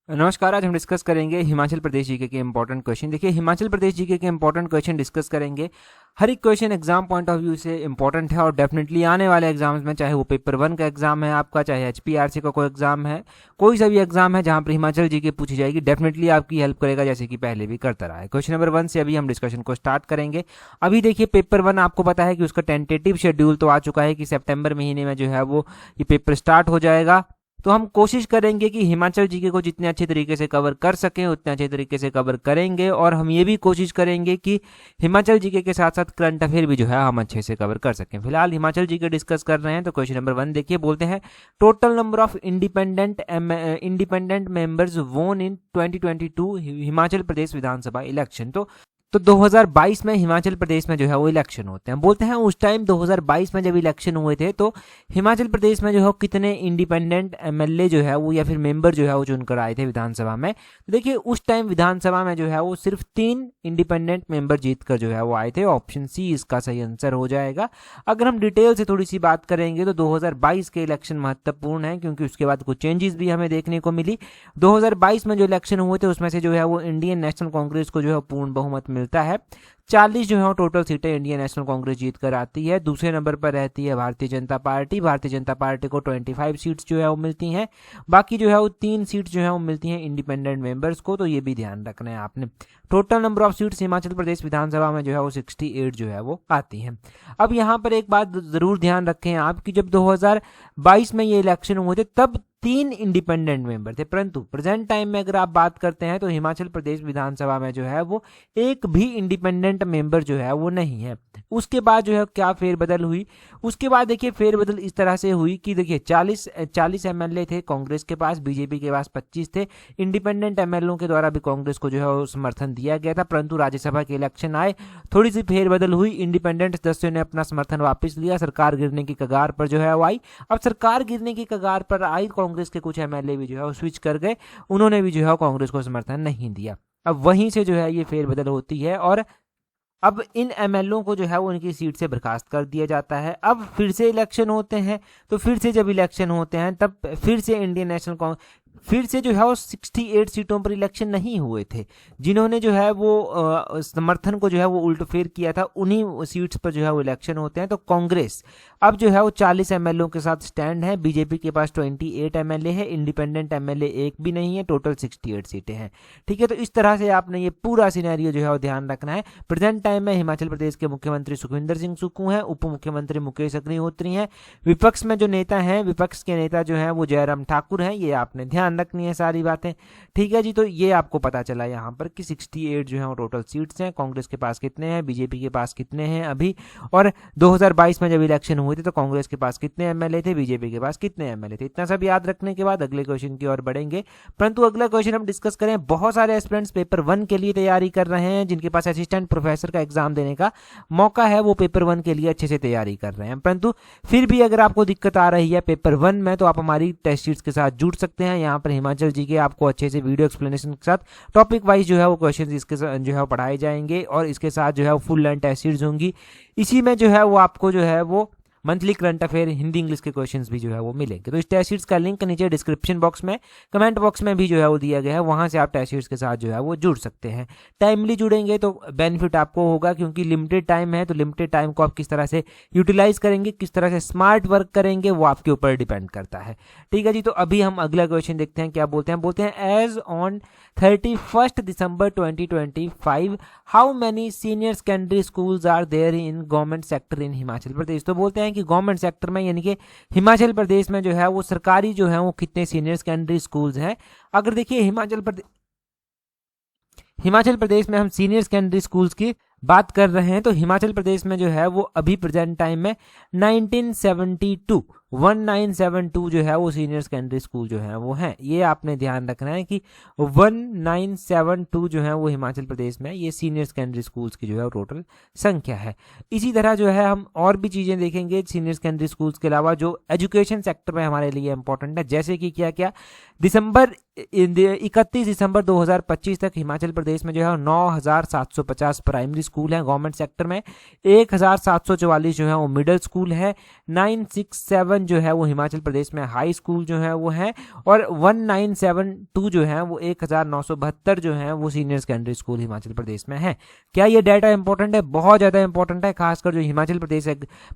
नमस्कार। आज हम डिस्कस करेंगे हिमाचल प्रदेश जीके के इंपॉर्टेंट क्वेश्चन। देखिए, हिमाचल प्रदेश जीके के इंपॉर्टेंट क्वेश्चन डिस्कस करेंगे। हर एक question exam point of view से इंपॉर्टेंट है और डेफिनेटली आने वाले एग्जाम्स में, चाहे वो पेपर 1 का एग्जाम है आपका, चाहे HPRC का कोई एग्जाम है, कोई सा भी एग्जाम है जहां पर हिमाचल जीके पूछी जाएगी, डेफिनेटली आपकी हेल्प करेगा, जैसे कि पहले भी करता रहा है। क्वेश्चन नंबर 1 से अभी हम डिस्कशन को स्टार्ट करेंगे। अभी देखिए, पेपर 1 आपको पता है कि उसका टेंटेटिव शेड्यूल तो आ चुका है कि सितंबर महीने में जो है वो ये पेपर स्टार्ट हो जाएगा। तो हम कोशिश करेंगे कि हिमाचल जीके को जितने अच्छे तरीके से कवर कर सकें उतने अच्छे तरीके से कवर करेंगे, और हम ये भी कोशिश करेंगे कि हिमाचल जीके के साथ साथ करंट अफेयर भी जो है हम अच्छे से कवर कर सकें। फिलहाल हिमाचल जीके डिस्कस कर रहे हैं, तो क्वेश्चन नंबर 1 देखिए, बोलते हैं total number of independent members वोन इन 2022 हिमाचल प्रदेश विधानसभा इलेक्शन। तो 2022 में हिमाचल प्रदेश में जो है वो इलेक्शन होते हैं। बोलते हैं उस टाइम 2022 में जब इलेक्शन हुए थे तो हिमाचल प्रदेश में जो है कितने इंडिपेंडेंट MLA जो है वो या फिर मेंबर जो है वो चुनकर आए थे विधानसभा में। तो देखिए, उस टाइम विधानसभा में जो है वो सिर्फ 3 इंडिपेंडेंट मेंबर जीतकर जो है वो आए थे। ऑप्शन सी इसका सही आंसर हो जाएगा। अगर हम डिटेल से थोड़ी सी बात करेंगे तो 2022 के इलेक्शन महत्वपूर्ण है, क्योंकि उसके बाद कुछ चेंजेस भी हमें देखने को मिली। 2022 में जो इलेक्शन हुए थे उसमें से जो है वो इंडियन नेशनल कांग्रेस को जो है पूर्ण बहुमत मिलता है। 40 जो है टोटल सीटें इंडियन नेशनल कांग्रेस जीत कर आती है। दूसरे नंबर पर रहती है भारतीय जनता पार्टी। भारतीय जनता पार्टी को 25 सीट्स जो है वो मिलती हैं। बाकी जो है वो 3 सीट्स जो है वो मिलती हैं इंडिपेंडेंट मेंबर्स को। तो ये भी ध्यान रखना है आपने। Total number of seats Himachal Pradesh विधानसभा में जो है वो 68 जो है वो आती हैं। अब यहाँ पर एक बात जरूर ध्यान रखें आप कि जब 2022 में ये इलेक्शन हुए थे तब 3 इंडिपेंडेंट मेंबर थे, परंतु प्रेजेंट टाइम में अगर आप बात करते हैं तो हिमाचल प्रदेश विधानसभा में जो है वो एक भी इंडिपेंडेंट मेंबर जो है वो नहीं है। उसके बाद जो है क्या फेरबदल हुई, उसके बाद देखिए फेरबदल इस तरह से हुई कि देखिए 40 MLA थे कांग्रेस के पास, बीजेपी के पास 25 थे। इंडिपेंडेंट MLA के द्वारा भी कांग्रेस को जो है वो समर्थन दिया गया था, परंतु राज्यसभा के इलेक्शन आए, थोड़ी सी फेरबदल हुई, इंडिपेंडेंट सदस्यों ने अपना समर्थन वापस लिया, सरकार गिरने की कगार पर जो है वो आई। अब सरकार गिरने की कगार पर आई, कांग्रेस के कुछ MLA भी जो है वो स्विच कर गए, उन्होंने भी जो है कांग्रेस को समर्थन नहीं दिया। अब वहीं से जो है ये फेरबदल होती है और अब इन MLA को जो है वो उनकी सीट से बर्खास्त कर दिया जाता है। अब फिर से इलेक्शन होते हैं, तो फिर से जब इलेक्शन होते हैं तब फिर से इंडियन नेशनल कांग्रेस फिर से जो है वो 68 सीटों पर इलेक्शन नहीं हुए थे। जिन्होंने जो है वो समर्थन को जो है वो उल्टफेर किया था, उन्हीं सीट्स पर जो है वो इलेक्शन होते हैं। तो कांग्रेस अब जो है वो 40 MLA के साथ स्टैंड है। बीजेपी के पास 28 MLA है, इंडिपेंडेंट MLA एक भी नहीं है, टोटल 68 सीटें हैं। ठीक है, तो इस तरह से आपने ये पूरा सिनेरियो जो है वो ध्यान रखना है। प्रेजेंट टाइम में हिमाचल प्रदेश के मुख्यमंत्री सुखविंदर सिंह सुक्खू हैं, उप मुख्यमंत्री मुकेश अग्निहोत्री हैं, विपक्ष में जो नेता हैं, विपक्ष के नेता जो हैं वो जयराम ठाकुर हैं। ये आपने ध्यान रखनी है सारी बातें। ठीक है जी, तो ये आपको पता चला यहाँ पर कि 68 जो है वो टोटल सीट्स हैं। कांग्रेस के पास कितने हैं, बीजेपी के पास कितने हैं अभी, और 2022 में जब इलेक्शन हुए थे तो कांग्रेस के पास कितने MLA थे, बीजेपी के पास कितने MLA थे। इतना सब याद रखने के बाद अगले क्वेश्चन की ओर बढ़ेंगे। परंतु अगला क्वेश्चन हम डिस्कस करें, बहुत सारे एस्पिरेंट्स पेपर 1 के लिए तैयारी कर रहे हैं, जिनके पास असिस्टेंट प्रोफेसर का एग्जाम देने का मौका है, वो पेपर 1 के लिए अच्छे से तैयारी कर रहे हैं। परंतु फिर भी अगर आपको दिक्कत आ रही है पेपर 1 में, तो आप हमारी टेस्ट सीट्स के साथ जुड़ सकते हैं। यहाँ पर हिमाचल जीके आपको अच्छे से वीडियो एक्सप्लेनेशन के साथ टॉपिक वाइज जो है वो क्वेश्चन इसके जो है वो पढ़ाए जाएंगे, और इसके साथ जो है वो फुल लेंथ टेस्ट सीरीज होंगी। इसी में जो है वो आपको जो है वो monthly current affair Hindi English के क्वेश्चंस भी जो है वो मिलेंगे। तो इस टेस्ट सीरीज का लिंक नीचे डिस्क्रिप्शन बॉक्स में, कमेंट बॉक्स में भी जो है वो दिया गया है, वहां से आप टेस्ट सीरीज के साथ जो है वो जुड़ सकते हैं। टाइमली जुड़ेंगे तो बेनिफिट आपको होगा, क्योंकि लिमिटेड टाइम है, तो लिमिटेड टाइम को आप किस तरह से यूटिलाइज करेंगे, किस तरह से स्मार्ट वर्क करेंगे, वो आपके ऊपर डिपेंड करता है। ठीक है जी, तो अभी हम अगला क्वेश्चन देखते हैं क्या बोलते हैं। बोलते हैं as on 31 December 2025 how many senior secondary schools are there in government sector in Himachal Pradesh. तो बोलते हैं कि गवर्नमेंट सेक्टर में यानी कि हिमाचल प्रदेश में जो है वो सरकारी जो है वो कितने सीनियर सेकेंडरी स्कूल्स हैं। अगर देखिए हिमाचल प्रदेश में हम सीनियर सेकेंडरी स्कूल्स की बात कर रहे हैं, तो हिमाचल प्रदेश में जो है वो अभी प्रेजेंट टाइम में 1972 जो है वो सीनियर सेकेंडरी स्कूल जो है वो हैं। ये आपने ध्यान रखना है कि 1972 जो है वो हिमाचल प्रदेश में ये सीनियर सेकेंडरी स्कूल्स की जो है टोटल संख्या है। इसी तरह जो है हम और भी चीजें देखेंगे सीनियर सेकेंडरी स्कूल्स के अलावा जो एजुकेशन सेक्टर में हमारे लिए इंपॉर्टेंट है, जैसे कि क्या क्या 31 दिसंबर 2025 तक हिमाचल प्रदेश में जो है 9750 प्राइमरी स्कूल हैं गवर्नमेंट सेक्टर में, 1744 जो है वो मिडिल स्कूल है, 967 111 जो है वो हिमाचल प्रदेश में हाई स्कूल जो है वो है, और 1972 जो है वो 1972 जो है वो senior secondary school Himachal Pradesh में है। क्या ये डाटा इंपॉर्टेंट है? बहुत ज़्यादा इंपॉर्टेंट है, खासकर जो Himachal Pradesh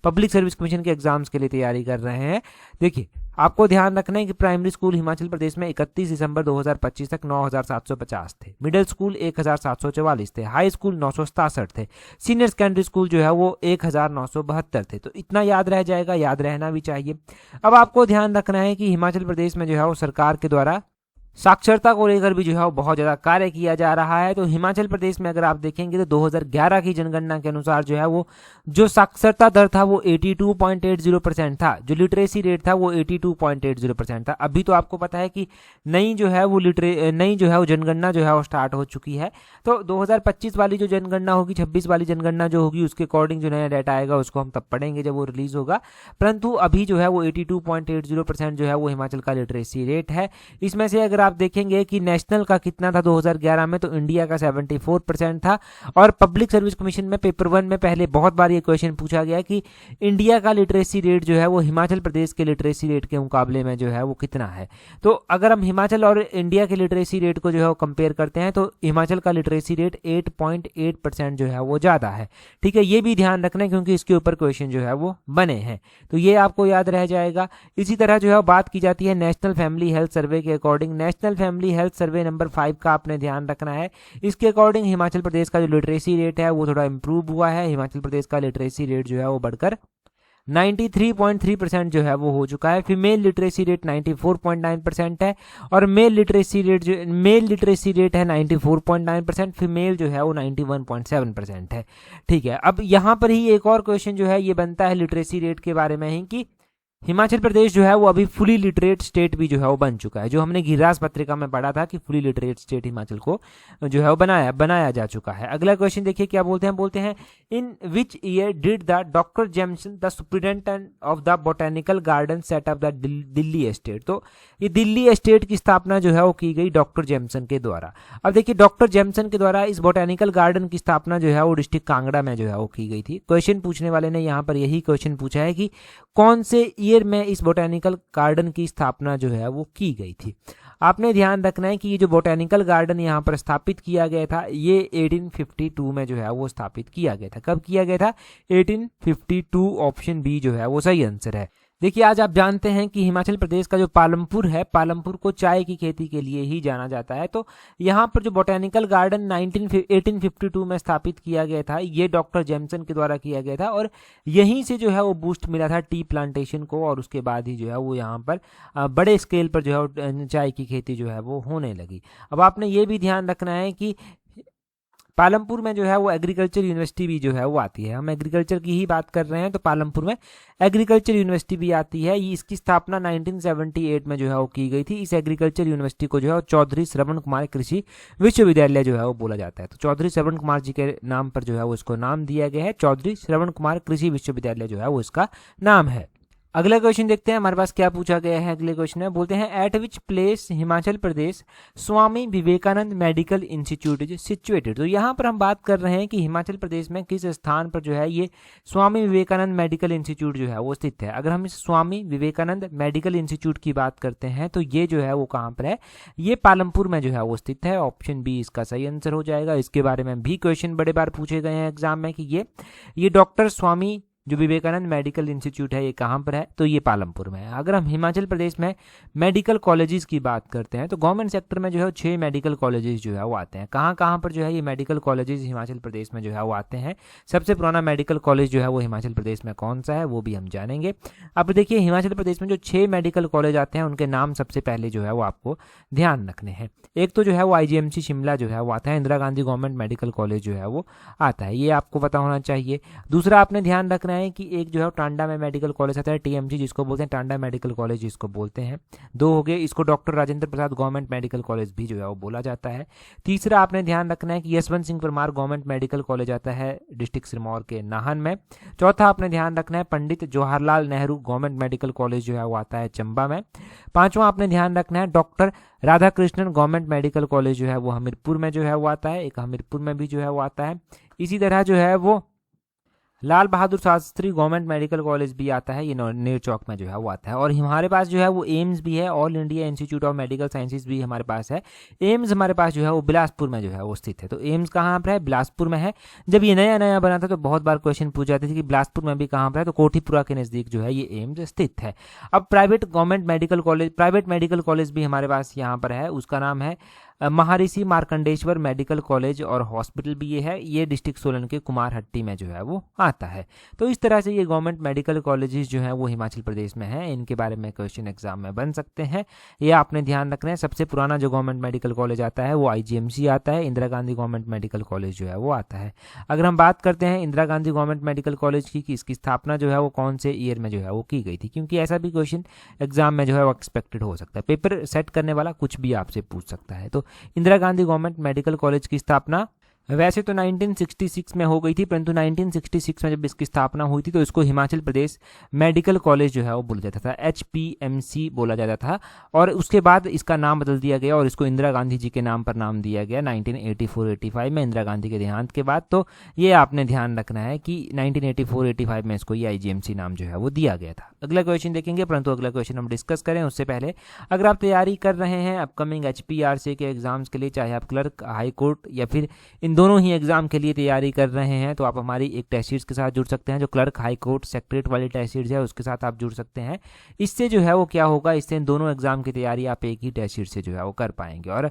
public service commission के एग्जाम्स के लिए तैयारी कर रहे हैं। देखिए, आपको ध्यान रखना है कि प्राइमरी स्कूल हिमाचल प्रदेश में 31 दिसंबर 2025 तक 9750 थे, मिडिल स्कूल 1744 थे, हाई स्कूल 967 थे, सीनियर सेकेंडरी स्कूल जो है वो 1972 थे। तो इतना याद रह जाएगा, याद रहना भी चाहिए। अब आपको ध्यान रखना है कि हिमाचल प्रदेश में जो है वो सरकार के द्वारा साक्षरता को लेकर भी जो है वो बहुत ज़्यादा कार्य किया जा रहा है। तो हिमाचल प्रदेश में अगर आप देखेंगे तो 2011 की जनगणना के अनुसार जो है वो जो साक्षरता दर था वो 82.80% था, जो लिटरेसी रेट था वो 82.80% था। अभी तो आपको पता है कि नई जो है वो जनगणना जो है वो स्टार्ट हो चुकी है। तो 2025 वाली जो जनगणना होगी, 26 वाली जनगणना जो होगी, उसके अकॉर्डिंग जो नया डाटा आएगा उसको हम तब पढ़ेंगे जब वो रिलीज होगा। परंतु अभी जो है वो 82.80% जो है वो हिमाचल का लिटरेसी रेट है। इसमें से अगर आप देखेंगे कि नेशनल का कितना था 2011 में, तो इंडिया का 74% था। और पब्लिक सर्विस कमीशन में पेपर 1 में पहले बहुत बार ये क्वेश्चन पूछा गया कि इंडिया का लिटरेसी रेट जो है वो हिमाचल प्रदेश के लिटरेसी रेट के मुकाबले में जो है वो कितना है। तो अगर हम हिमाचल और इंडिया के लिटरेसी रेट को जो है वो कंपेयर करते हैं तो हिमाचल का लिटरेसी रेट 8.8% जो है वो ज़्यादा है। ठीक है, ये भी ध्यान रखना है क्योंकि इसके ऊपर क्वेश्चन जो है वो बने हैं, तो ये आपको याद रह जाएगा। इसी तरह जो है बात की जाती है नेशनल फैमिली हेल्थ सर्वे के according. National family health survey number 5 का आपने ध्यान रखना है। इसके अकॉर्डिंग हिमाचल प्रदेश का जो लिटरेसी रेट है वो थोड़ा इंप्रूव हुआ है। हिमाचल प्रदेश का लिटरेसी रेट जो है वो बढ़कर 93.3% जो है वो हो चुका है। फीमेल लिटरेसी रेट 94.9% है और मेल लिटरेसी रेट है 94.9%, फीमेल जो है वो 91.7% है। ठीक है, अब यहाँ पर ही एक और क्वेश्चन जो है ये बनता है लिटरेसी रेट के बारे में ही कि हिमाचल प्रदेश जो है वो अभी फुली लिटरेट स्टेट भी जो है वो बन चुका है। जो हमने गिरास पत्रिका में पढ़ा था कि फुली लिटरेट स्टेट हिमाचल को जो है वो बनाया जा चुका है। अगला क्वेश्चन देखिए क्या बोलते हैं in which year did the doctor Jameson the superintendent of the botanical garden set up the Delhi estate. तो ये दिल्ली एस्टेट की स्थापना जो है वो की गई डॉक्टर जेमसन के द्वारा। अब देखिए, डॉक्टर जेमसन के द्वारा इस बोटेनिकल गार्डन की स्थापना जो है वो डिस्ट्रिक्ट कांगड़ा में जो है वो की गई थी। क्वेश्चन पूछने वाले ने यहाँ पर यही क्वेश्चन पूछा है कि कौन से ईयर में इस बोटेनिकल गार्डन की स्थापना जो है वो की गई थी। आपने ध्यान रखना है कि ये जो बोटेनिकल गार्डन यहाँ पर स्थापित किया गया था ये 1852 में जो है वो स्थापित किया गया था। कब किया गया था? 1852। ऑप्शन बी जो है वो सही आंसर है। देखिए, आज आप जानते हैं कि हिमाचल प्रदेश का जो पालमपुर है, पालमपुर को चाय की खेती के लिए ही जाना जाता है। तो यहाँ पर जो बोटेनिकल गार्डन 1852 में स्थापित किया गया था ये डॉक्टर जेमसन के द्वारा किया गया था और यहीं से जो है वो बूस्ट मिला था टी प्लांटेशन को और उसके बाद ही जो है वो यहाँ पर बड़े स्केल पर जो है चाय की खेती जो है वो होने लगी। अब आपने ये भी ध्यान रखना है कि पालमपुर में जो है वो एग्रीकल्चर यूनिवर्सिटी भी जो है वो आती है। हम एग्रीकल्चर की ही बात कर रहे हैं तो पालमपुर में एग्रीकल्चर यूनिवर्सिटी भी आती है। इसकी स्थापना 1978 में जो है वो की गई थी। इस एग्रीकल्चर यूनिवर्सिटी को जो है चौधरी श्रवण कुमार कृषि विश्वविद्यालय जो है वो बोला जाता है। तो चौधरी श्रवण कुमार जी के नाम पर जो है वो इसको नाम दिया गया है। चौधरी श्रवण कुमार कृषि विश्वविद्यालय जो है वो इसका नाम है। अगला क्वेश्चन देखते हैं हमारे पास क्या पूछा गया है। अगले क्वेश्चन है, बोलते हैं at which place Himachal Pradesh Swami Vivekananda medical institute is situated. तो यहाँ पर हम बात कर रहे हैं कि हिमाचल प्रदेश में किस स्थान पर जो है ये स्वामी विवेकानंद मेडिकल इंस्टीट्यूट जो है वो स्थित है। अगर हम इस स्वामी विवेकानंद मेडिकल इंस्टीट्यूट की बात करते हैं तो ये जो है वो कहाँ पर है? ये पालमपुर में जो है वो स्थित है। ऑप्शन बी इसका सही आंसर हो जाएगा। इसके बारे में भी क्वेश्चन बड़े बार पूछे गए हैं एग्जाम में कि ये डॉक्टर स्वामी जो विवेकानंद मेडिकल इंस्टीट्यूट है ये कहाँ पर है? तो ये पालमपुर में है। अगर हम हिमाचल प्रदेश में मेडिकल कॉलेजेस की बात करते हैं तो गवर्नमेंट सेक्टर में जो है 6 मेडिकल कॉलेजेस जो है वो आते हैं। कहाँ पर जो है ये मेडिकल कॉलेजेस हिमाचल प्रदेश में जो है वो आते हैं? सबसे पुराना मेडिकल कॉलेज जो है वो हिमाचल प्रदेश में कौन सा है वो भी हम जानेंगे। अब देखिए, हिमाचल प्रदेश में जो 6 मेडिकल कॉलेज आते हैं उनके नाम सबसे पहले जो है वो आपको ध्यान रखने हैं। एक तो जो है वो IGMC शिमला जो है वो आता है, Indira Gandhi government medical college जो है वो आता है, ये आपको पता होना चाहिए। दूसरा आपने ध्यान रखना है कि एक जो है टांडा में मेडिकल कॉलेज आता है, TMG जिसको बोलते हैं, टांडा मेडिकल कॉलेज जिसको बोलते हैं। 2 हो गए। इसको doctor Rajendra Prasad government medical college भी जो है वो बोला जाता है। तीसरा आपने ध्यान रखना है कि Yashwant Singh Parmar government medical college आता है डिस्ट्रिक्ट सिरमौर के नाहन में। चौथा आपने ध्यान रखना है Pandit Jawaharlal Nehru government medical college जो है वो आता है चंबा में। पांचवा आपने ध्यान रखना है doctor Radhakrishnan government medical college जो है वो हमीरपुर में जो है वो आता है, एक हमीरपुर में भी जो है वो आता है। इसी तरह जो है वो Lal Bahadur Shastri government medical college भी आता है, ये नेहरू चौक में जो है वो आता है। और हमारे पास जो है वो एम्स भी है, all India institute of medical sciences भी हमारे पास है। एम्स हमारे पास जो है वो बिलासपुर में जो है वो स्थित है। तो एम्स कहाँ पर है? बिलासपुर में है। जब ये नया नया बना था तो बहुत बार क्वेश्चन पूछ जाते थे कि बिलासपुर में भी कहाँ पर है, तो कोठीपुरा के नज़दीक जो है ये एम्स स्थित है। अब प्राइवेट मेडिकल कॉलेज भी हमारे पास यहाँ पर है, उसका नाम है महर्षि मार्कंडेश्वर मेडिकल कॉलेज और हॉस्पिटल भी ये है। ये डिस्ट्रिक्ट सोलन के कुमारहट्टी में जो है वो आता है। तो इस तरह से ये गवर्नमेंट मेडिकल कॉलेजेस जो हैं वो हिमाचल प्रदेश में हैं। इनके बारे में क्वेश्चन एग्जाम में बन सकते हैं, ये आपने ध्यान रखना है। सबसे पुराना जो गवर्नमेंट मेडिकल कॉलेज आता है वो आईजीएमसी आता है, Indira Gandhi government medical college जो है वो आता है। अगर हम बात करते हैं Indira Gandhi government medical college की, कि इसकी स्थापना जो है वो कौन से ईयर में जो है वो की गई थी, क्योंकि ऐसा भी क्वेश्चन एग्जाम में जो है वो एक्सपेक्टेड हो सकता है। पेपर सेट करने वाला कुछ भी आपसे पूछ सकता है। तो Indira Gandhi government medical college की स्थापना वैसे तो 1966 में हो गई थी, परंतु 1966 में जब इसकी स्थापना हुई थी तो इसको हिमाचल प्रदेश मेडिकल कॉलेज जो है वो बोला जाता था, HPMC बोला जाता था। और उसके बाद इसका नाम बदल दिया गया और इसको इंदिरा गांधी जी के नाम पर नाम दिया गया 1984-85 में, इंदिरा गांधी के देहांत के बाद। तो ये आपने ध्यान रखना है कि 1984-85 में इसको ये IGMC नाम जो है वो दिया गया था। अगला क्वेश्चन देखेंगे, परंतु अगला क्वेश्चन हम डिस्कस करें उससे पहले, अगर आप तैयारी कर रहे हैं अपकमिंग HPRC के एग्जाम्स के लिए, चाहे आप क्लर्क, हाई कोर्ट या फिर इन दोनों ही एग्जाम के लिए तैयारी कर रहे हैं, तो आप हमारी एक टेस्ट सीरीज के साथ जुड़ सकते हैं। जो क्लर्क, हाई कोर्ट, सेक्रेटरीट वाली टेस्ट सीरीज है उसके साथ आप जुड़ सकते हैं। इससे जो है वो क्या होगा, इससे दोनों एग्जाम की तैयारी आप एक ही टेस्ट सीरीज से जो है वो कर पाएंगे। और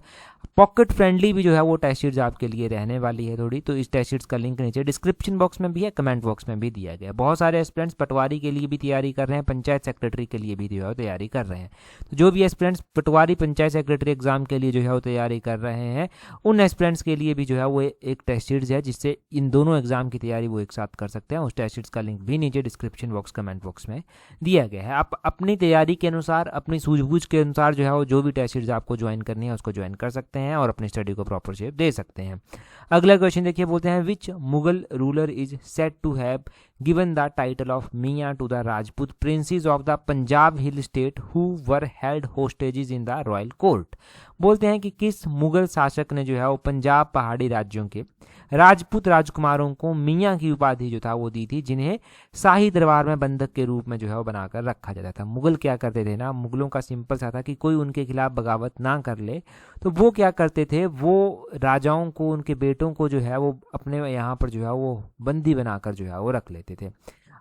पॉकेट फ्रेंडली भी जो है वो टेस्ट सीरीज आपके लिए रहने वाली है थोड़ी। तो इस टेस्ट सीरीज का लिंक नीचे डिस्क्रिप्शन बॉक्स में भी है, कमेंट बॉक्स में भी दिया गया है। बहुत सारे एस्पिरेंट्स पटवारी के लिए भी तैयारी कर रहे हैं, पंचायत सेक्रेटरी के लिए भी जो है तैयारी कर रहे हैं। तो जो भी एस्पिरेंट्स पटवारी, पंचायत सेक्रेटरी एग्जाम के लिए जो है वो तैयारी कर रहे हैं, उन एस्पिरेंट्स के लिए भी जो है वो एक टेस्ट सीरीज है जिससे इन दोनों एग्जाम की तैयारी वो एक साथ कर सकते हैं। उस टेस्ट सीरीज का लिंक भी नीचे डिस्क्रिप्शन बॉक्स, कमेंट बॉक्स में दिया गया है। आप अपनी तैयारी के अनुसार, अपनी सूझबूझ के अनुसार जो है वो जो भी टेस्ट सीरीज आपको ज्वाइन करनी है उसको ज्वाइन कर सकते हैं और अपनी स्टडी को प्रॉपर शेप दे सकते हैं। अगला क्वेश्चन देखिए, बोलते हैं which Mughal ruler is said to have given the title of Mian to the Rajput princes of the Punjab hill state who were held hostages in the royal court. बोलते हैं कि किस मुगल शासक ने जो है वो पंजाब पहाड़ी राज्यों के राजपूत राजकुमारों को मियाँ की उपाधि जो था वो दी थी, जिन्हें शाही दरबार में बंधक के रूप में जो है वो बनाकर रखा जाता था। मुगल क्या करते थे ना, मुगलों का सिंपल सा था कि कोई उनके खिलाफ बगावत ना कर ले तो वो क्या करते थे, वो राजाओं को, उनके बेटों को जो है वो अपने यहाँ पर जो है वो बंदी बनाकर जो है वो रख लेते थे।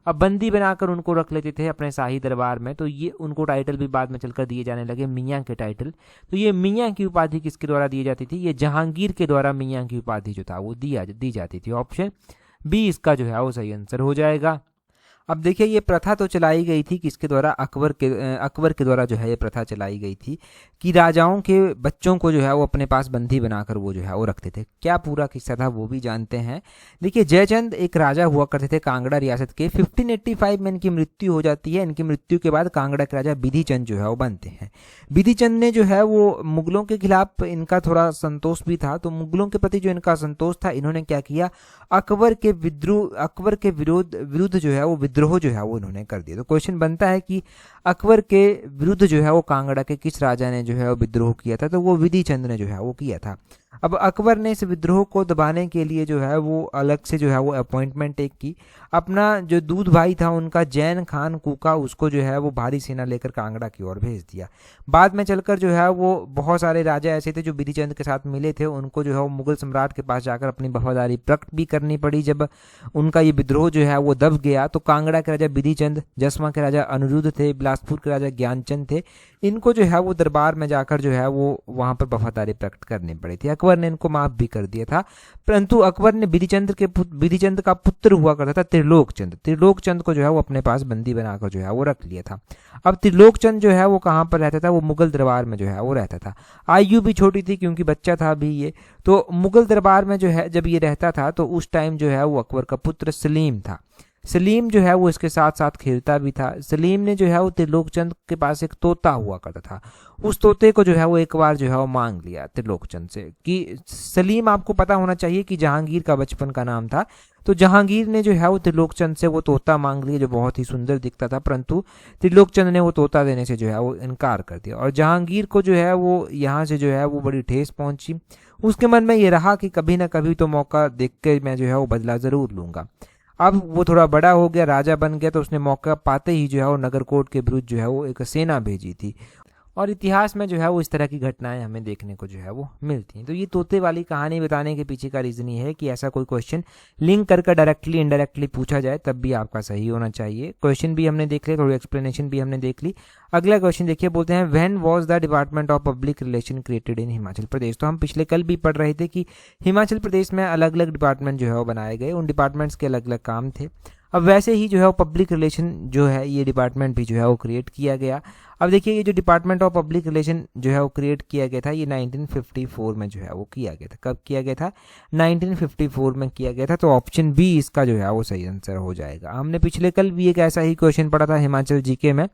अब बंदी बनाकर उनको रख लेते थे अपने शाही दरबार में, तो ये उनको टाइटल भी बाद में चलकर दिए जाने लगे मियाँ के टाइटल। तो ये मियाँ की उपाधि किसके द्वारा दी जाती थी, ये जहांगीर के द्वारा मियाँ की उपाधि जो था वो दी जाती थी। ऑप्शन बी इसका जो है वो सही आंसर हो जाएगा। अब देखिए ये प्रथा तो चलाई गई थी किसके द्वारा, अकबर के द्वारा जो है ये प्रथा चलाई गई थी कि राजाओं के बच्चों को जो है वो अपने पास बंदी बनाकर वो जो है वो रखते थे। क्या पूरा किस्सा था वो भी जानते हैं। देखिए जयचंद एक राजा हुआ करते थे कांगड़ा रियासत के। 1585 में इनकी मृत्यु हो जाती है। इनकी मृत्यु के बाद कांगड़ा के राजा बिधिचंद जो है वो बनते हैं। बिधिचंद ने जो है वो मुगलों के खिलाफ इनका थोड़ा संतोष भी था, तो मुगलों के प्रति जो इनका संतोष था, इन्होंने क्या किया, अकबर के विरुद्ध जो है वो विद्रोह जो है वो इन्होंने कर दिया। तो क्वेश्चन बनता है कि अकबर के विरुद्ध जो है वो कांगड़ा के किस राजा ने जो है वो विद्रोह किया था, तो वो बिधिचंद ने जो है वो किया था। अब अकबर ने इस विद्रोह को दबाने के लिए जो है वो अलग से जो है वो अपॉइंटमेंट एक की। अपना जो दूध भाई था उनका जैन खान कूका, उसको जो है वो भारी सेना लेकर कांगड़ा की ओर भेज दिया। बाद में चलकर जो है वो बहुत सारे राजा ऐसे थे जो बिधिचंद के साथ मिले थे, उनको जो है वो मुगल सम्राट के पास जाकर अपनी वफादारी प्रकट भी करनी पड़ी। जब उनका ये विद्रोह जो है वो दब गया तो कांगड़ा के राजा बिधिचंद, जसवा के राजा अनिरुद्ध थे, बिलासपुर के राजा ज्ञानचंद थे, इनको जो है वो दरबार में जाकर जो है वो वहां पर वफादारी प्रकट करनी पड़ी थी। अकबर ने इनको माफ भी कर दिया था, परंतु अकबर ने बिधिचंद का पुत्र हुआ करता था त्रिलोकचंद को जो है वो अपने पास बंदी बनाकर जो है वो रख लिया था। अब त्रिलोकचंद जो है वो कहाँ पर रहता था, वो मुगल दरबार में जो है वो रहता था। आयु भी छोटी थी क्योंकि बच्चा था अभी ये, तो मुगल दरबार में जो है जब ये रहता था तो उस टाइम जो है वो अकबर का पुत्र सलीम था। सलीम जो है वो इसके साथ साथ खेलता भी था। सलीम ने जो है वो त्रिलोकचंद के पास एक तोता हुआ करता था, उस तोते को जो है वो एक बार जो है वो मांग लिया त्रिलोकचंद से कि सलीम, आपको पता होना चाहिए कि जहांगीर का बचपन का नाम था, तो जहांगीर ने जो है वो त्रिलोकचंद से वो तोता मांग लिया जो बहुत ही सुंदर दिखता था, परंतु त्रिलोकचंद ने वो तोता देने से जो है वो इनकार कर दिया। और जहांगीर को जो है वो यहाँ से जो है वो बड़ी ठेस पहुंची। उसके मन में ये रहा कि कभी ना कभी तो मौका देख के मैं जो है वो बदला जरूर लूंगा। अब वो थोड़ा बड़ा हो गया, राजा बन गया, तो उसने मौका पाते ही जो है वो नगरकोट के विरुद्ध जो है वो एक सेना भेजी थी। और इतिहास में जो है वो इस तरह की घटनाएं हमें देखने को जो है वो मिलती हैं। तो ये तोते वाली कहानी बताने के पीछे का रीज़न ये है कि ऐसा कोई क्वेश्चन लिंक करके डायरेक्टली इनडायरेक्टली पूछा जाए तब भी आपका सही होना चाहिए। क्वेश्चन भी हमने देख लिया, थोड़ी एक्सप्लेनेशन भी हमने देख ली। अगला क्वेश्चन देखिए, बोलते हैं when was the department of public relation created in Himachal Pradesh. तो हम पिछले कल भी पढ़ रहे थे कि हिमाचल प्रदेश में अलग अलग डिपार्टमेंट जो है वो बनाए गए, उन डिपार्टमेंट्स के अलग अलग काम थे। अब वैसे ही जो है वो पब्लिक रिलेशन जो है ये डिपार्टमेंट भी जो है वो क्रिएट किया गया। अब देखिए ये जो डिपार्टमेंट ऑफ पब्लिक रिलेशन जो है वो क्रिएट किया गया था, ये 1954 में जो है वो किया गया था। कब किया गया था? 1954 में किया गया था। तो ऑप्शन बी इसका जो है वो सही आंसर हो जाएगा। हमने पिछले कल भी एक ऐसा ही क्वेश्चन पढ़ा था हिमाचल जीके में।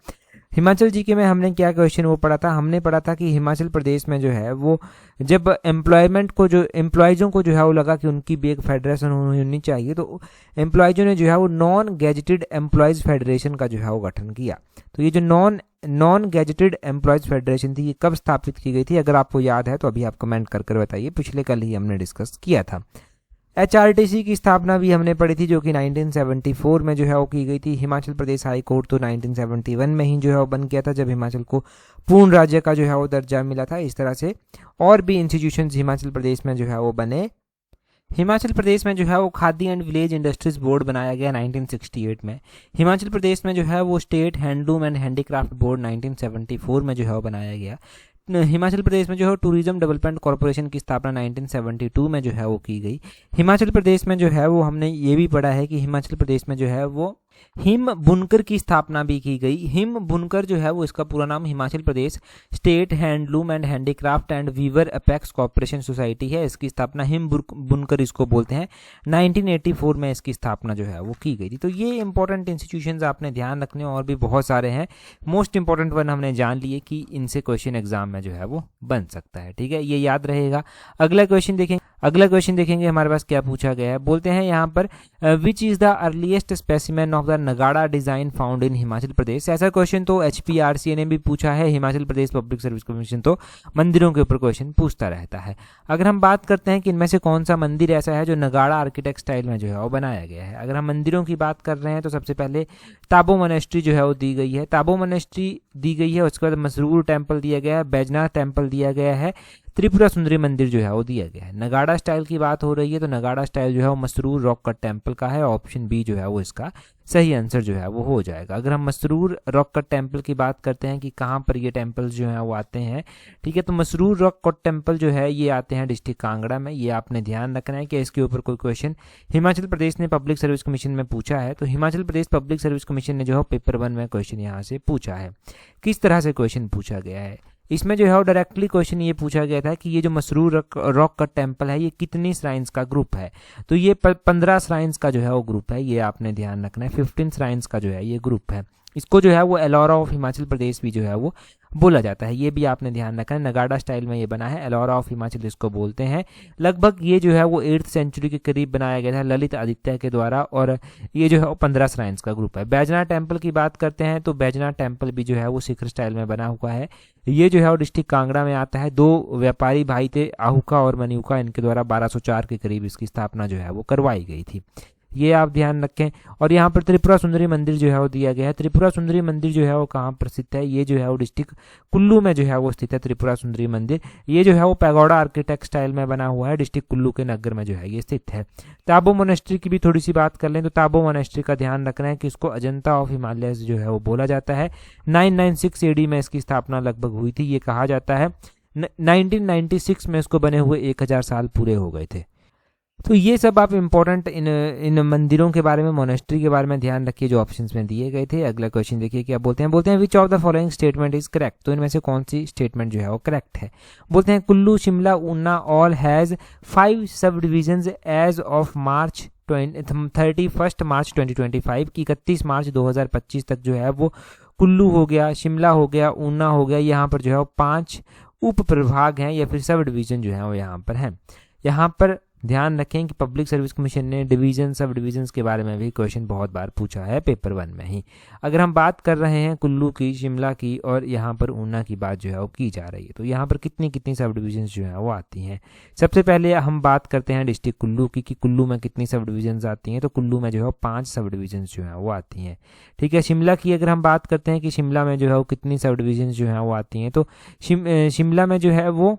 हिमाचल जीके में हमने क्या क्वेश्चन वो पढ़ा था? हमने पढ़ा था कि हिमाचल प्रदेश में जो है वो जब एम्प्लॉयमेंट को जो एम्प्लॉयज़ों को जो है वो लगा कि उनकी भी एक फेडरेशन होनी चाहिए, तो एम्प्लॉयज़ों ने जो है वो नॉन गैजेटेड एम्प्लॉयज़ फेडरेशन का जो है वो गठन किया। तो ये जो नॉन गैजेटेड एम्प्लॉयज़ फेडरेशन थी, ये कब स्थापित की गई थी? अगर आपको याद है तो अभी आप कमेंट कर बताइए। पिछले कल ही हमने डिस्कस किया था। HRTC की स्थापना भी हमने पढ़ी थी, जो कि 1974 में जो है वो की गई थी। हिमाचल प्रदेश हाई कोर्ट तो 1971 में ही जो है वो बन गया था, जब हिमाचल को पूर्ण राज्य का जो है वो दर्जा मिला था। इस तरह से और भी इंस्टीट्यूशंस हिमाचल प्रदेश में जो है वो बने। हिमाचल प्रदेश में जो है वो khadi and village industries board बनाया गया 1968 में। हिमाचल प्रदेश में जो है वो state handloom and handicraft board 1974 में जो है वो बनाया गया। हिमाचल प्रदेश में जो है टूरिज्म डेवलपमेंट कॉर्पोरेशन की स्थापना 1972 में जो है वो की गई। हिमाचल प्रदेश में जो है वो हमने ये भी पढ़ा है कि हिमाचल प्रदेश में जो है वो हिम बुनकर की स्थापना भी की गई। हिम बुनकर जो है वो इसका पूरा नाम Himachal Pradesh state handloom and handicraft and weaver apex corporation society है। इसकी स्थापना हिम बुनकर इसको बोलते हैं। 1984 में इसकी स्थापना जो है वो की गई थी। तो ये इंपॉर्टेंट इंस्टीट्यूशंस आपने ध्यान रखने, और भी बहुत सारे हैं। मोस्ट इंपॉर्टेंट वन हमने जान लिए कि इनसे क्वेश्चन एग्जाम में जो है वो बन सकता है। ठीक है, ये याद रहेगा। अगला क्वेश्चन देखेंगे हमारे पास क्या पूछा गया है। बोलते हैं यहाँ पर which is the earliest specimen of the नगाड़ा डिजाइन फाउंड इन हिमाचल प्रदेश। ऐसा क्वेश्चन तो HPRCA ने भी पूछा है। Himachal Pradesh public service commission तो मंदिरों के ऊपर क्वेश्चन पूछता रहता है। अगर हम बात करते हैं कि इनमें से कौन सा मंदिर ऐसा है जो नगाड़ा आर्किटेक्ट स्टाइल में जो है वो बनाया गया है। अगर हम मंदिरों की बात कर रहे हैं तो सबसे पहले ताबो मोनेस्ट्री जो है वो दी गई है। ताबो मोनेस्ट्री दी गई है। उसके बाद मसरूर टेम्पल दिया गया है, बैजनाथ टेम्पल दिया गया है, त्रिपुरा सुंदरी मंदिर जो है वो दिया गया है। नगाड़ा स्टाइल की बात हो रही है तो नगाड़ा स्टाइल जो है वो मसरूर रॉक कट टेम्पल का है। ऑप्शन बी जो है वो इसका सही आंसर जो है वो हो जाएगा। अगर हम मसरूर रॉक कट टेम्पल की बात करते हैं कि कहाँ पर ये टेम्पल जो है वो आते हैं, ठीक है, तो मसरूर रॉक कट टेम्पल जो है ये आते हैं डिस्ट्रिक्ट कांगड़ा में। ये आपने ध्यान रखना है कि इसके ऊपर कोई क्वेश्चन हिमाचल प्रदेश ने पब्लिक सर्विस कमीशन में पूछा है। तो हिमाचल प्रदेश पब्लिक सर्विस कमीशन ने जो है पेपर 1 में क्वेश्चन यहाँ से पूछा है। किस तरह से क्वेश्चन पूछा गया है इसमें जो है वो डायरेक्टली क्वेश्चन ये पूछा गया था कि ये जो मसरूर रॉक कट टेम्पल है ये कितनी श्राइन्स का ग्रुप है। तो ये 15 श्राइन्स का जो है वो ग्रुप है। ये आपने ध्यान रखना है। 15 श्राइन्स का जो है ये ग्रुप है। इसको जो है वो एलोरा ऑफ हिमाचल प्रदेश भी जो है वो बोला जाता है। ये भी आपने ध्यान रखा है। नगाड़ा स्टाइल में ये बना है, एलोरा ऑफ हिमाचल इसको बोलते हैं। लगभग ये जो है वो 8th सेंचुरी के करीब बनाया गया था ललित आदित्य के द्वारा, और ये जो है वो 15 श्राइन्स का ग्रुप है। बैजनाथ टेम्पल की बात करते हैं तो बैजनाथ टेम्पल भी जो है वो सिख स्टाइल में बना हुआ है। ये जो है वो डिस्ट्रिक्ट कांगड़ा में आता है। 2 व्यापारी भाई थे, आहुका और मनियुका, इनके द्वारा 1204 के करीब इसकी स्थापना जो है वो करवाई गई थी। ये आप ध्यान रखें। और यहाँ पर त्रिपुरा सुंदरी मंदिर जो है वो दिया गया है। त्रिपुरा सुंदरी मंदिर जो है वो कहाँ प्रसिद्ध है? ये जो है वो डिस्ट्रिक्ट कुल्लू में जो है वो स्थित है त्रिपुरा सुंदरी मंदिर। ये जो है वो पैगोडा आर्किटेक्ट स्टाइल में बना हुआ है। डिस्ट्रिक्ट कुल्लू के नगर में जो है ये स्थित है। ताबो मोनेस्ट्री की भी थोड़ी सी बात कर लें तो ताबो मोनेस्ट्री का ध्यान रखना है कि इसको अजंता ऑफ हिमालय जो है वो बोला जाता है। 996 AD में इसकी स्थापना लगभग हुई थी। ये कहा जाता है 1996 में इसको बने हुए 1000 साल पूरे हो गए थे। तो ये सब आप इम्पोर्टेंट इन मंदिरों के बारे में, मोनेस्ट्री के बारे में ध्यान रखिए जो ऑप्शंस में दिए गए थे। अगला क्वेश्चन देखिए क्या बोलते हैं which of the following statement is correct. तो इनमें से कौन सी स्टेटमेंट जो है वो करेक्ट है? बोलते हैं Kullu, Shimla, Una all has 5 sub division as of March 31 March 2025 की 31 मार्च 2025 तक जो है वो कुल्लू हो गया, शिमला हो गया, ऊना हो गया, यहाँ पर जो है वो 5 उप प्रभाग हैं या फिर सब डिवीजन जो है वो यहाँ पर हैं। यहाँ पर ध्यान रखें कि पब्लिक सर्विस कमीशन ने डिवीजन सब डिवीजन्स के बारे में भी क्वेश्चन बहुत बार पूछा है पेपर 1 में ही। अगर हम बात कर रहे हैं कुल्लू की, शिमला की और यहाँ पर ऊना की बात जो है वो की जा रही है, तो यहाँ पर कितनी कितनी सब डिवीजन्स जो है वो आती हैं। सबसे पहले हम बात करते हैं डिस्ट्रिक्ट कुल्लू की कि कुल्लू में कितनी सब डिवीजन्स आती हैं। तो कुल्लू में जो है 5 सब डिवीजन्स जो है वो आती हैं। ठीक है, शिमला की अगर हम बात करते हैं कि शिमला में जो है वो कितनी सब डिवीजन्स जो है वो आती हैं, तो शिमला में जो है वो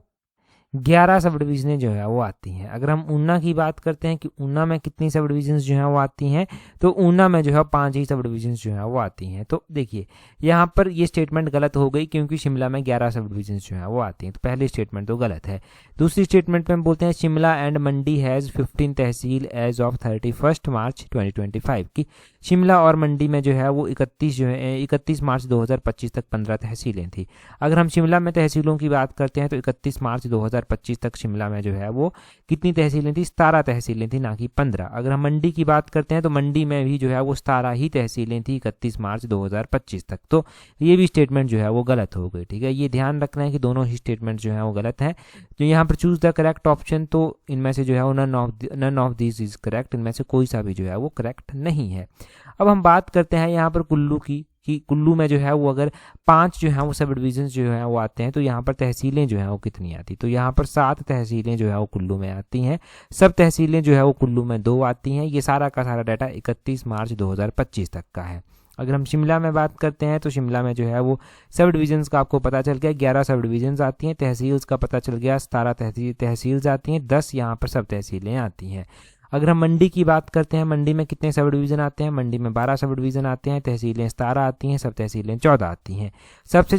11 सब डिवीजनें जो है वो आती हैं। अगर हम ऊना की बात करते हैं कि ऊना में कितनी सब डिवीजन्स जो है वो आती हैं, तो ऊना में जो है 5 ही सब डिवीजन्स जो है वो आती हैं। तो देखिए यहाँ पर ये स्टेटमेंट गलत हो गई क्योंकि शिमला में 11 सब डिवीजन्स जो है वो आती हैं, तो पहली स्टेटमेंट तो गलत है। दूसरी स्टेटमेंट में हम बोलते हैं Shimla and Mandi has 15 tehsil as of 31 March 2025 की शिमला और मंडी में जो है वो 31 मार्च 2025 तक 15 तहसीलें थी। अगर हम शिमला में तहसीलों की बात करते हैं तो 31 मार्च 2025 तक शिमला में जो है वो कितनी तहसीलें थी, 17 तहसीलें थी, ना कि 15। अगर हम मंडी की बात करते हैं तो मंडी में भी जो है वो 17 ही तहसीलें थी 31 मार्च 2025 तक। तो ये भी स्टेटमेंट जो है वो गलत हो गई। ठीक है, ये ध्यान रखना है कि दोनों ही स्टेटमेंट जो है वो गलत हैं। जो यहाँ पर चूज द करेक्ट ऑप्शन, तो इनमें से जो है वो none of this is correct, इनमें से कोई सा भी जो है वो करेक्ट नहीं है। अब हम बात करते हैं यहाँ पर कुल्लू की कि कुल्लू में जो है वो अगर 5 जो है वो सब डिवीजन जो है वो आते हैं, तो यहाँ पर तहसीलें जो है वो कितनी आती, तो यहाँ पर 7 तहसीलें जो है वो कुल्लू में आती हैं। सब तहसीलें जो है वो कुल्लू में 2 आती हैं। ये सारा का सारा डाटा 31 मार्च 2025 तक का है। अगर हम शिमला में बात करते हैं तो शिमला में जो है वो सब डिवीजन्स का आपको पता चल गया, 11 सब डिवीजन्स आती हैं। तहसील्स का पता चल गया, 17 तहसील्स आती हैं, 10 यहाँ पर सब तहसीलें आती हैं। अगर हम मंडी की बात करते हैं, मंडी में कितने सब डिवीज़न आते हैं, मंडी में 12 सब डिवीज़न आते हैं। तहसीलें 17 आती हैं, सब तहसीलें 14 आती हैं। सबसे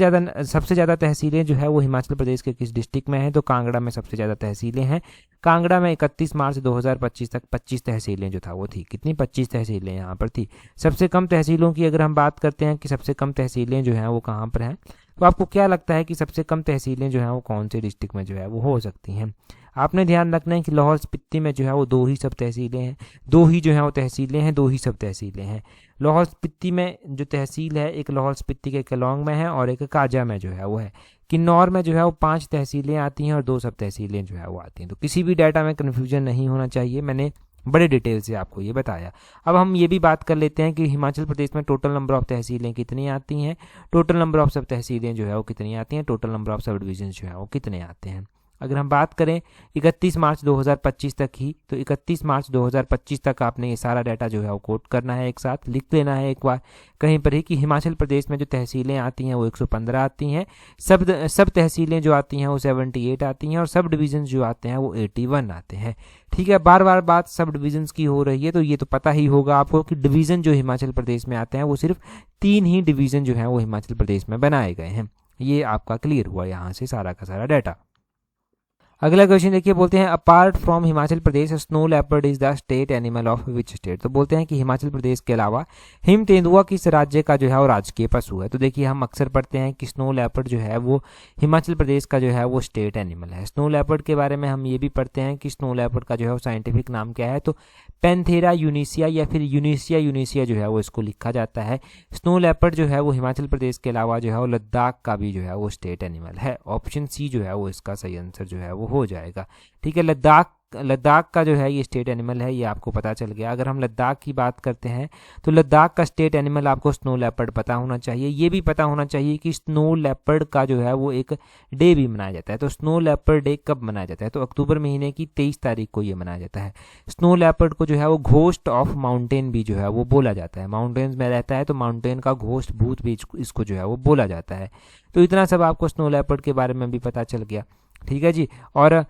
ज़्यादा तहसीलें जो है वो हिमाचल प्रदेश के किस डिस्ट्रिक्ट में है, तो कांगड़ा में सबसे ज़्यादा तहसीलें हैं। कांगड़ा में 31 मार्च 2025 तक 25 तहसीलें जो था वो थी, कितनी 25 तहसीलें यहाँ पर थी। सबसे कम तहसीलों की अगर हम बात करते हैं कि सबसे कम तहसीलें जो हैं वो कहाँ पर हैं, तो आपको क्या लगता है कि सबसे कम तहसीलें जो हैं वो कौन से डिस्ट्रिक्ट में जो है वो हो सकती हैं। आपने ध्यान रखना है कि लाहौल स्पीति में जो है वो 2 ही सब तहसीलें हैं, 2 ही जो है वो तहसीलें हैं, 2 ही सब तहसीलें हैं। लाहौल स्पीति में जो तहसील है, एक लाहौल स्पीति के केलोंग में है और एक काजा में जो है वो है। किन्नौर में जो है वो 5 तहसीलें आती हैं और 2 सब तहसीलें जो है वो आती हैं। तो किसी भी डाटा में कन्फ्यूजन नहीं होना चाहिए, मैंने बड़े डिटेल से आपको ये बताया। अब हम ये भी बात कर लेते हैं कि हिमाचल प्रदेश में टोटल नंबर ऑफ तहसीलें कितनी आती हैं, टोटल नंबर ऑफ सब तहसीलें जो है वो कितनी आती हैं, total number of sub division जो है वो कितने आते हैं। अगर हम बात करें 31 मार्च 2025 तक ही, तो 31 मार्च 2025 तक आपने ये सारा डाटा जो है वो कोट करना है, एक साथ लिख लेना है एक बार कहीं पर ही कि हिमाचल प्रदेश में जो तहसीलें आती हैं वो 115 आती हैं, सब तहसीलें जो आती हैं वो 78 आती हैं और सब डिवीजन जो आते हैं वो 81 आते हैं। ठीक है, बार बार बात सब डिवीजन्स की हो रही है, तो ये तो पता ही होगा आपको कि डिवीज़न जो हिमाचल प्रदेश में आते हैं वो सिर्फ 3 ही डिवीज़न जो है वो हिमाचल प्रदेश में बनाए गए हैं। ये आपका क्लियर हुआ यहाँ से सारा का सारा डाटा। अगला क्वेश्चन देखिए, बोलते हैं apart from Himachal Pradesh snow leopard is the state animal of which state. तो बोलते हैं कि हिमाचल प्रदेश के अलावा हिम तेंदुआ किस राज्य का जो है वो राजकीय पशु है। तो देखिए हम अक्सर पढ़ते हैं कि स्नो लेपर्ड जो है वो हिमाचल प्रदेश का जो है वो स्टेट एनिमल है। स्नो लेपर्ड के बारे में हम ये भी पढ़ते हैं कि स्नो लेपर्ड का जो है वो साइंटिफिक नाम क्या है, तो पैंथेरा यूनिसिया या फिर यूनिसिया जो है वो इसको लिखा जाता है। स्नो लेपर्ड जो है वो हिमाचल प्रदेश के अलावा जो है वो लद्दाख का भी जो है वो स्टेट एनिमल है। ऑप्शन सी जो है वो इसका सही आंसर जो है वो हो जाएगा। ठीक है, लद्दाख का जो है ये स्टेट एनिमल है, ये आपको पता चल गया। अगर हम लद्दाख की बात करते हैं तो लद्दाख का स्टेट एनिमल आपको स्नो लेपर्ड पता होना चाहिए। ये भी पता होना चाहिए कि स्नो लेपर्ड का जो है वो एक डे भी मनाया जाता है। तो स्नो लेपर्ड डे कब मनाया जाता है, तो अक्टूबर महीने की 23 तारीख को ये मनाया जाता है। स्नो लेपर्ड को जो है वो घोस्ट ऑफ माउंटेन भी जो है वो बोला जाता है। माउंटेन्स में रहता है तो माउंटेन का घोस्ट भूत भी इसको जो है वो बोला जाता है। तो इतना सब आपको स्नो लेपर्ड के बारे में भी पता चल गया। ठीक है जी, और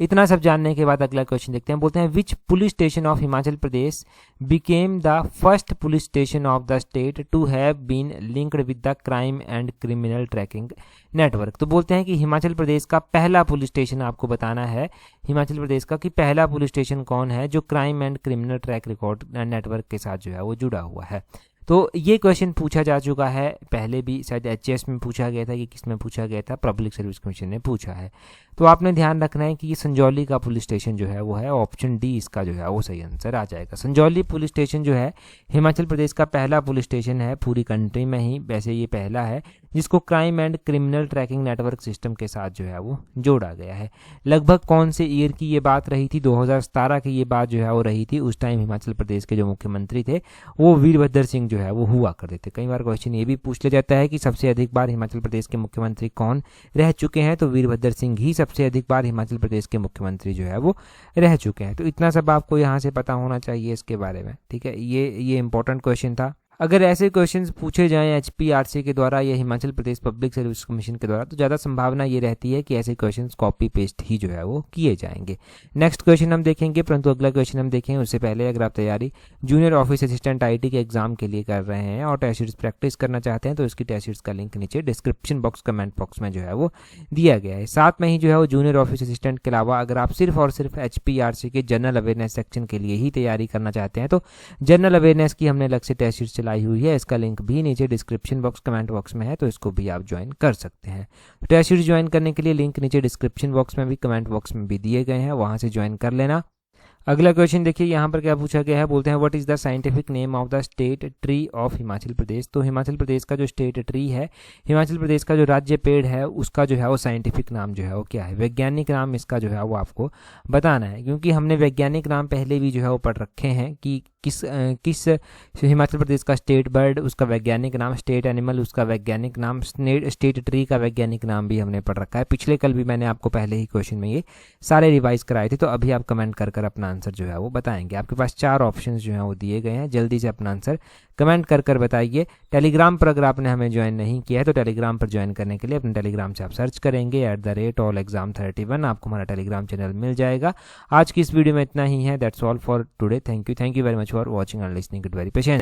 इतना सब जानने के बाद अगला क्वेश्चन देखते हैं। बोलते हैं which police station of Himachal Pradesh became the first police station of the state to have been linked with the crime and criminal tracking network. तो बोलते हैं कि हिमाचल प्रदेश का पहला पुलिस स्टेशन आपको बताना है, हिमाचल प्रदेश का कि पहला पुलिस स्टेशन कौन है जो crime and criminal track record network के साथ जो है वो जुड़ा हुआ है। तो ये क्वेश्चन पूछा जा चुका है पहले भी, शायद एचएस में पूछा गया था कि किस में पूछा गया था, पब्लिक सर्विस कमीशन ने पूछा है। तो आपने ध्यान रखना है कि ये संजौली का पुलिस स्टेशन जो है वो है, ऑप्शन डी इसका जो है वो सही आंसर आ जाएगा। संजौली पुलिस स्टेशन जो है हिमाचल प्रदेश का पहला पुलिस स्टेशन है पूरी कंट्री में ही, वैसे ये पहला है। जिसको crime and criminal tracking network system के साथ जो है वो जोड़ा गया है। लगभग कौन से ईयर की ये बात रही थी? 2017 की ये बात जो है वो रही थी। उस टाइम हिमाचल प्रदेश के जो मुख्यमंत्री थे वो वीरभद्र सिंह जो है वो हुआ करते थे। कई बार क्वेश्चन ये भी पूछ लिया जाता है कि सबसे अधिक बार हिमाचल प्रदेश के मुख्यमंत्री कौन रह चुके हैं, तो वीरभद्र सिंह ही सबसे अधिक बार हिमाचल प्रदेश के मुख्यमंत्री जो है वो रह चुके हैं। तो इतना सब आपको यहाँ से पता होना चाहिए इसके बारे में, ठीक है। ये इंपॉर्टेंट क्वेश्चन था। अगर ऐसे क्वेश्चंस पूछे जाएं एचपीआरसी के द्वारा या Himachal Pradesh public service commission के द्वारा, तो ज़्यादा संभावना ये रहती है कि ऐसे क्वेश्चंस कॉपी पेस्ट ही जो है वो किए जाएंगे। नेक्स्ट क्वेश्चन हम देखेंगे, परंतु अगला क्वेश्चन हम देखें उससे पहले अगर आप तैयारी जूनियर ऑफिस असिस्टेंट आईटी के एग्जाम के लिए कर रहे हैं और टेस्ट सीरीज प्रैक्टिस करना चाहते हैं तो इसकी टेस्ट सीरीज का लिंक नीचे डिस्क्रिप्शन बॉक्स कमेंट बॉक्स में जो है वो दिया गया है। साथ में ही जो है वो जूनियर ऑफिस असिस्टेंट के अलावा अगर आप सिर्फ और सिर्फ एचपीआरसी के जनरल अवेयरनेस सेक्शन के लिए ही तैयारी करना चाहते हैं तो जनरल अवेयरनेस की हमने अलग से टेस्ट सीरीज चलाई हुई है। इसका लिंक भी नीचे डिस्क्रिप्शन बॉक्स कमेंट बॉक्स में है, तो इसको भी आप ज्वाइन कर सकते हैं। टेस्ट सीरीज ज्वाइन करने के लिए लिंक नीचे डिस्क्रिप्शन बॉक्स में भी कमेंट बॉक्स में भी दिए गए हैं, वहां से ज्वाइन कर लेना। अगला क्वेश्चन देखिए यहाँ पर क्या पूछा गया है, बोलते हैं what is the scientific name of the state tree of Himachal Pradesh. तो हिमाचल प्रदेश का जो स्टेट ट्री है, हिमाचल प्रदेश का जो राज्य पेड़ है, उसका जो है वो साइंटिफिक नाम जो है वो क्या है, वैज्ञानिक नाम इसका जो है वो आपको बताना है। क्योंकि हमने वैज्ञानिक नाम पहले भी जो है वो पढ़ रखे हैं कि किस हिमाचल प्रदेश का स्टेट बर्ड उसका वैज्ञानिक नाम, स्टेट एनिमल उसका वैज्ञानिक नाम, स्टेट ट्री का वैज्ञानिक नाम भी हमने पढ़ रखा है। पिछले कल भी मैंने आपको पहले ही क्वेश्चन में ये सारे रिवाइज कराए थे। तो अभी आप कमेंट कर अपना आंसर जो है वो बताएंगे। आपके पास 4 ऑप्शंस जो हैं वो दिए गए हैं, जल्दी से अपना आंसर कमेंट कर बताइए। टेलीग्राम पर अगर आपने हमें ज्वाइन नहीं किया है तो टेलीग्राम पर ज्वाइन करने के लिए अपने टेलीग्राम से आप सर्च करेंगे @allexam31, आपको हमारा टेलीग्राम चैनल मिल जाएगा। आज की इस वीडियो में इतना ही है। That's all for today. Thank you very much for watching and listening it very patient.